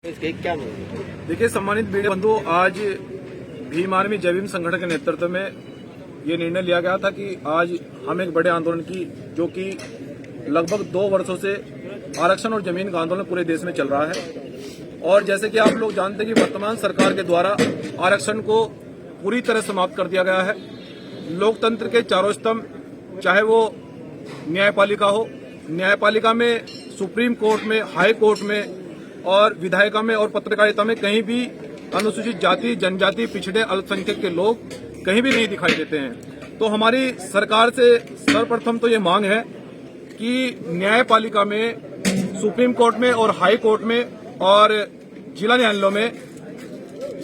इसके क्या देखिए, सम्मानित मीडिया बंधु, आज भीम आर्मी जय भीम संगठन के नेतृत्व में ये निर्णय लिया गया था कि आज हम एक बड़े आंदोलन की, जो कि लगभग 2 वर्षों से आरक्षण और जमीन का आंदोलन पूरे देश में चल रहा है। और जैसे कि आप लोग जानते हैं कि वर्तमान सरकार के द्वारा आरक्षण को पूरी तरह समाप्त कर दिया गया है। लोकतंत्र के चारों स्तंभ, चाहे वो न्यायपालिका हो, न्यायपालिका में, सुप्रीम कोर्ट में, हाई कोर्ट में और विधायिका में और पत्रकारिता में कहीं भी अनुसूचित जाति, जनजाति, पिछड़े, अल्पसंख्यक के लोग कहीं भी नहीं दिखाई देते हैं। तो हमारी सरकार से सर्वप्रथम तो ये मांग है कि न्यायपालिका में, सुप्रीम कोर्ट में और हाई कोर्ट में और जिला न्यायालयों में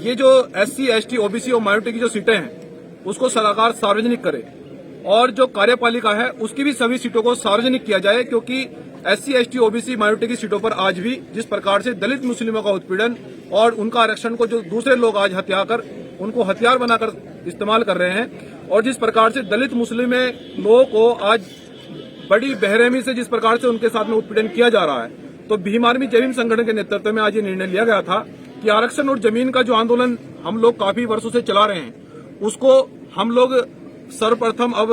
ये जो SC, ST, OBC और माइनॉरिटी की जो सीटें हैं उसको सरकार सार्वजनिक करे और जो कार्यपालिका है उसकी भी सभी सीटों को सार्वजनिक किया जाए, क्योंकि SC, ST, OBC माइनॉरिटी की सीटों पर आज भी जिस प्रकार से दलित मुस्लिमों का उत्पीड़न और उनका आरक्षण को जो दूसरे लोग आज उनको हथियार बनाकर इस्तेमाल कर रहे हैं, और जिस प्रकार से दलित मुस्लिम लोगों को आज बड़ी बेरहमी से जिस प्रकार से उनके साथ में उत्पीड़न किया जा रहा है, तो भीम आर्मी जय भीम संगठन के नेतृत्व में आज ये निर्णय लिया गया था कि आरक्षण और जमीन का जो आंदोलन हम लोग काफी वर्षों से चला रहे हैं उसको हम लोग सर्वप्रथम अब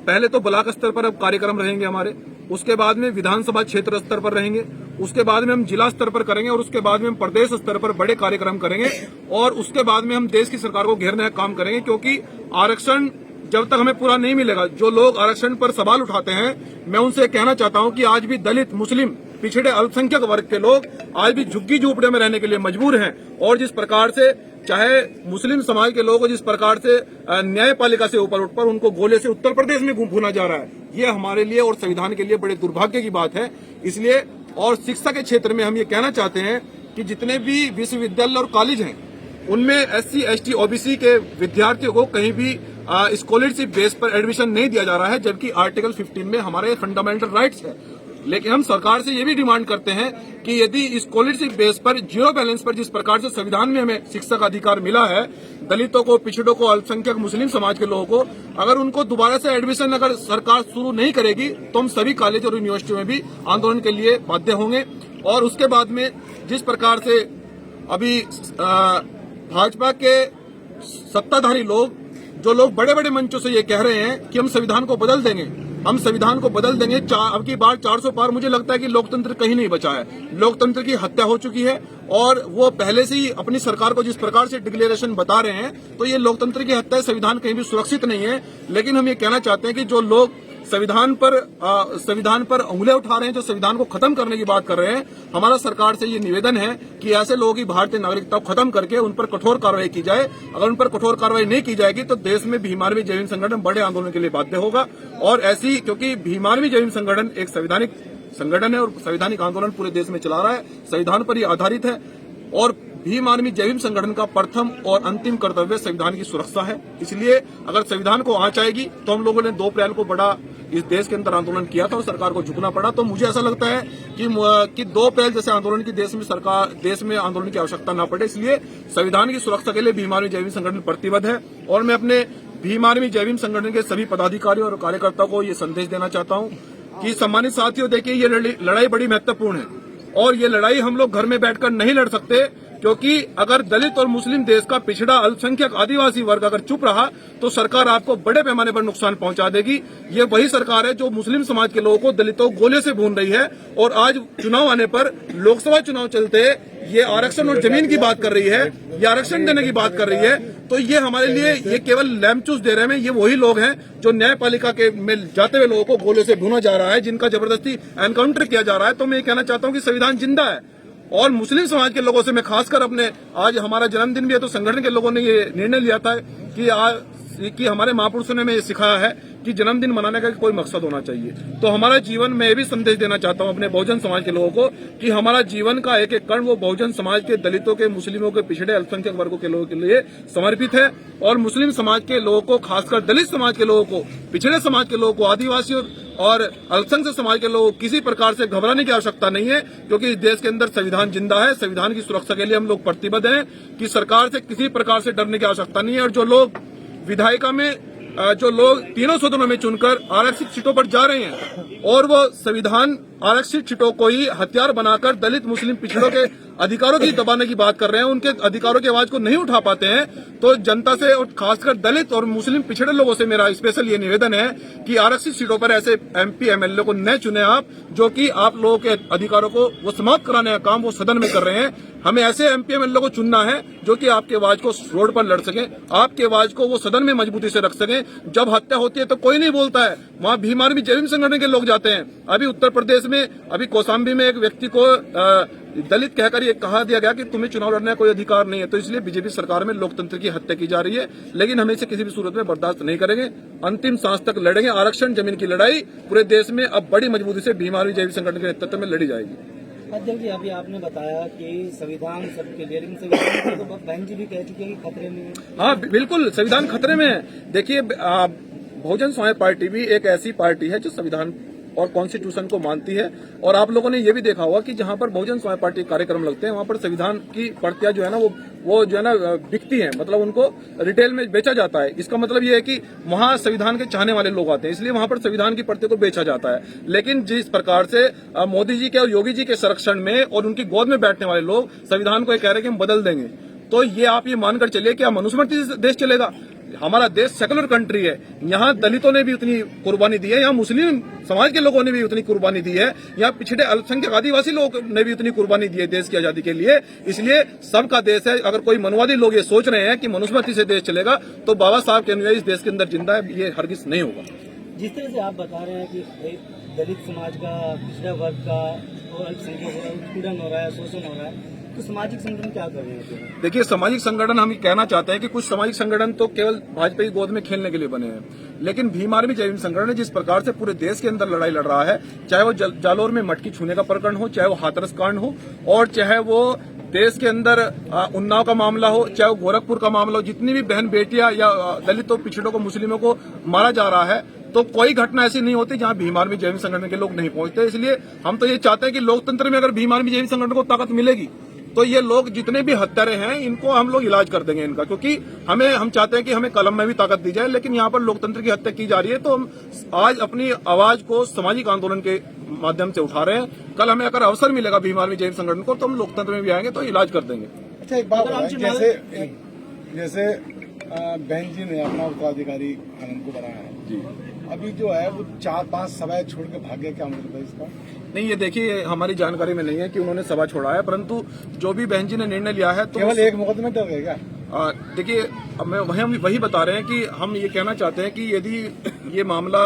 पहले तो ब्लॉक स्तर पर अब कार्यक्रम रहेंगे हमारे, उसके बाद में विधानसभा क्षेत्र स्तर पर रहेंगे, उसके बाद में हम जिला स्तर पर करेंगे और उसके बाद में हम प्रदेश स्तर पर बड़े कार्यक्रम करेंगे और उसके बाद में हम देश की सरकार को घेरने का काम करेंगे। क्योंकि आरक्षण जब तक हमें पूरा नहीं मिलेगा, जो लोग आरक्षण पर सवाल उठाते हैं, मैं उनसे कहना चाहता हूं कि आज भी दलित, मुस्लिम, पिछड़े, अल्पसंख्यक वर्ग के लोग आज भी झुग्गी झोपड़े में रहने के लिए मजबूर हैं। और जिस प्रकार से चाहे मुस्लिम समाज के लोगों को जिस प्रकार से न्यायपालिका से ऊपर उठकर उनको गोले से उत्तर प्रदेश में भूना जा रहा है, ये हमारे लिए और संविधान के लिए बड़े दुर्भाग्य की बात है। इसलिए और शिक्षा के क्षेत्र में हम ये कहना चाहते हैं कि जितने भी विश्वविद्यालय और कॉलेज हैं उनमें SC, ST, OBC के विद्यार्थियों को कहीं भी स्कॉलरशिप बेस पर एडमिशन नहीं दिया जा रहा है, जबकि आर्टिकल 15 में हमारे फंडामेंटल राइट्स है। लेकिन हम सरकार से ये भी डिमांड करते हैं कि यदि स्कॉलरशिप बेस पर, जीरो बैलेंस पर जिस प्रकार से संविधान में हमें शिक्षा का अधिकार मिला है, दलितों को, पिछड़ों को, अल्पसंख्यक मुस्लिम समाज के लोगों को, अगर उनको दोबारा से एडमिशन अगर सरकार शुरू नहीं करेगी तो हम सभी कॉलेज और यूनिवर्सिटियों में भी आंदोलन के लिए बाध्य होंगे। और उसके बाद में जिस प्रकार से अभी भाजपा के सत्ताधारी लोग, जो लोग बड़े बड़े मंचों से ये कह रहे हैं कि हम संविधान को बदल देंगे, हम संविधान को बदल देंगे, अब की बार 400 पार, मुझे लगता है कि लोकतंत्र कहीं नहीं बचा है। लोकतंत्र की हत्या हो चुकी है और वो पहले से ही अपनी सरकार को जिस प्रकार से डिक्लेरेशन बता रहे हैं, तो ये लोकतंत्र की हत्या है। संविधान कहीं भी सुरक्षित नहीं है। लेकिन हम ये कहना चाहते हैं कि जो लोग संविधान पर उंगलियां उठा रहे हैं, जो संविधान को खत्म करने की बात कर रहे हैं, हमारा सरकार से ये निवेदन है कि ऐसे लोगों की भारतीय नागरिकता को खत्म करके उन पर कठोर कार्रवाई की जाए। अगर उन पर कठोर कार्रवाई नहीं की जाएगी तो देश में भीम आर्मी जय भीम संगठन बड़े आंदोलन के लिए बाध्य होगा। और ऐसी, क्योंकि भीम आर्मी जय भीम संगठन एक संवैधानिक संगठन है और संवैधानिक आंदोलन पूरे देश में चला रहा है, संविधान पर ही आधारित है। और भीम आर्मी जय भीम संगठन का प्रथम और अंतिम कर्तव्य संविधान की सुरक्षा है। इसलिए अगर संविधान को आंच आएगी तो हम लोगों ने 2 अप्रैल को बड़ा इस देश के अंदर आंदोलन किया था और सरकार को झुकना पड़ा। तो मुझे ऐसा लगता है कि 2 अप्रैल जैसे आंदोलन की देश में आंदोलन की आवश्यकता न पड़े। इसलिए संविधान की सुरक्षा के लिए भीम आर्मी जय भीम संगठन प्रतिबद्ध है। और मैं अपने भीम आर्मी जय भीम संगठन के सभी पदाधिकारियों और कार्यकर्ताओं को ये संदेश देना चाहता हूँ कि सम्मानित साथियों, देखिए, ये लड़ाई बड़ी महत्वपूर्ण है और ये लड़ाई हम लोग घर में बैठकर नहीं लड़ सकते, क्योंकि अगर दलित और मुस्लिम देश का पिछड़ा, अल्पसंख्यक, आदिवासी वर्ग अगर चुप रहा तो सरकार आपको बड़े पैमाने पर नुकसान पहुंचा देगी। ये वही सरकार है जो मुस्लिम समाज के लोगों को, दलितों को गोले से भून रही है और आज चुनाव आने पर, लोकसभा चुनाव चलते, ये आरक्षण और जमीन की बात कर रही है, ये आरक्षण देने की बात कर रही है। तो ये हमारे लिए, ये केवल लैमचूस दे रहे हैं। ये वही लोग हैं जो न्यायपालिका के में जाते हुए लोगों को गोले से भूना जा रहा है, जिनका जबरदस्ती एनकाउंटर किया जा रहा है। तो मैं ये कहना चाहता हूँ कि संविधान जिंदा है। और मुस्लिम समाज के लोगों से मैं खासकर अपने, आज हमारा जन्मदिन भी है तो संगठन के लोगों ने ये निर्णय लिया था कि हमारे महापुरुषों ने हमें ये सिखाया है कि जन्मदिन मनाने का कोई मकसद होना चाहिए। तो हमारा जीवन, मैं ये भी संदेश देना चाहता हूँ अपने बहुजन समाज के लोगों को कि हमारा जीवन का एक एक कण वो बहुजन समाज के, दलितों के, मुस्लिमों के, पिछड़े, अल्पसंख्यक वर्गों के लोगों के लिए समर्पित है। और मुस्लिम समाज के लोगों को, खासकर दलित समाज के लोगों को, पिछड़े समाज के लोगों को, आदिवासियों और अल्पसंख्यक समाज के लोगों को किसी प्रकार से घबराने की आवश्यकता नहीं है, क्योंकि इस देश के अंदर संविधान जिंदा है। संविधान की सुरक्षा के लिए हम लोग प्रतिबद्ध हैं कि सरकार से किसी प्रकार से डरने की आवश्यकता नहीं है। और जो लोग विधायिका में, जो लोग तीनों सदनों में चुनकर आरक्षित सीटों पर जा रहे हैं और वो संविधान आरक्षित सीटों को ही हथियार बनाकर दलित मुस्लिम पिछड़ों के अधिकारों की दबाने की बात कर रहे हैं, उनके अधिकारों की आवाज को नहीं उठा पाते हैं, तो जनता से और खासकर दलित और मुस्लिम पिछड़े लोगों से मेरा स्पेशल ये निवेदन है कि आरक्षित सीटों पर ऐसे एमपी एमएलए को न चुने आप, जो कि आप लोगों के अधिकारों को वो समाप्त कराने का काम वो सदन में कर रहे हैं। हमें ऐसे एमपी एमएलए को चुनना है जो कि आपकी आवाज को रोड पर लड़ सके, आपकी आवाज को वो सदन में मजबूती से रख सके। जब हत्या होती है तो कोई नहीं बोलता है, वहां भीम आर्मी जय भीम संगठन के लोग जाते हैं। अभी उत्तर प्रदेश में अभी कौशाम्बी में एक व्यक्ति को दलित कहकर ये कहा दिया गया कि तुम्हें चुनाव लड़ने का कोई अधिकार नहीं है। तो इसलिए बीजेपी सरकार में लोकतंत्र की हत्या की जा रही है, लेकिन हम इसे किसी भी सूरत में बर्दाश्त नहीं करेंगे। अंतिम सांस तक लड़ेंगे। आरक्षण जमीन की लड़ाई पूरे देश में अब बड़ी मजबूती से भीम आर्मी जय भीम संगठन के नेतृत्व में लड़ी जाएगी। अध्यक्ष जी, अभी आपने बताया कि संविधान सबके लिए, लेकिन संविधान को तो बहन जी भी कह चुके हैं कि खतरे में है। हाँ बिल्कुल, संविधान खतरे में है। देखिए, बहुजन समाज पार्टी भी एक ऐसी पार्टी है जो संविधान और कॉन्स्टिट्यूशन को मानती है, और आप लोगों ने ये भी देखा होगा कि जहां पर बहुजन समाज पार्टी कार्यक्रम लगते हैं वहां पर संविधान की प्रतियां जो है ना वो जो है ना बिकती हैं, मतलब उनको रिटेल में बेचा जाता है। इसका मतलब ये है कि वहां संविधान के चाहने वाले लोग आते हैं, इसलिए वहां पर संविधान की प्रतियों को बेचा जाता है। लेकिन जिस प्रकार से मोदी जी के और योगी जी के संरक्षण में और उनकी गोद में बैठने वाले लोग संविधान को ये कह रहे हैं कि हम बदल देंगे, तो ये आप ये मानकर चलिए कि मनुस्मृति से देश चलेगा। हमारा देश सेकुलर कंट्री है, यहाँ दलितों ने भी उतनी कुर्बानी दी है, यहाँ मुस्लिम समाज के लोगों ने भी उतनी कुर्बानी दी है, यहाँ पिछड़े अल्पसंख्यक आदिवासी लोगों ने भी उतनी कुर्बानी दी है देश की आजादी के लिए। इसलिए सबका देश है। अगर कोई मनवादी लोग ये सोच रहे हैं कि मनुस्मृति से देश चलेगा, तो बाबा साहब के अनुयायी इस देश के अंदर जिंदा है, ये हरगिज नहीं होगा। जिस तरह से आप बता रहे हैं कि एक दलित समाज का, पिछड़ा वर्ग का और अल्पसंख्यक का उत्पीड़न हो रहा है, शोषण हो रहा है, तो सामाजिक संगठन क्या कर रहे हैं? देखिए, सामाजिक संगठन हम कहना चाहते हैं कि कुछ सामाजिक संगठन तो केवल भाजपा की गोद में खेलने के लिए बने हैं, लेकिन भीम आर्मी जय भीम संगठन जिस प्रकार से पूरे देश के अंदर लड़ाई लड़ रहा है, चाहे वो जालोर में मटकी छूने का प्रकरण हो, चाहे वो हाथरस कांड हो, और चाहे वो देश के अंदर उन्नाव का मामला हो, चाहे वो गोरखपुर का मामला हो, जितनी भी बहन बेटियां या दलितों, पिछड़ों को, मुस्लिमों को मारा जा रहा है, तो कोई घटना ऐसी नहीं होती जहां भीम आर्मी जय भीम संगठन के लोग नहीं पहुंचते। इसलिए हम तो ये चाहते हैं कि लोकतंत्र में अगर भीम आर्मी जय भीम संगठन को ताकत मिलेगी तो ये लोग जितने भी हत्यारे हैं इनको हम लोग इलाज कर देंगे इनका, क्योंकि हम चाहते हैं कि हमें कलम में भी ताकत दी जाए, लेकिन यहाँ पर लोकतंत्र की हत्या की जा रही है। तो हम आज अपनी आवाज को सामाजिक आंदोलन के माध्यम से उठा रहे हैं। कल हमें अगर अवसर मिलेगा भीम आर्मी जय भीम संगठन को, तो हम लोकतंत्र में भी आएंगे तो इलाज कर देंगे। अच्छा, एक बात जैसे बहन जी ने अपना उत्तराधिकारी आनंद को बनाया है जी, अभी जो है वो 4-5 सभाएं छोड़ के भागे, क्या मतलब है इसका? नहीं, ये देखिए हमारी जानकारी में नहीं है कि उन्होंने सभा छोड़ा है, परंतु जो भी बहन जी ने निर्णय लिया है तो केवल एक मुकदमे डर गए क्या? देखिए, हम वही बता रहे हैं कि हम ये कहना चाहते हैं कि यदि ये मामला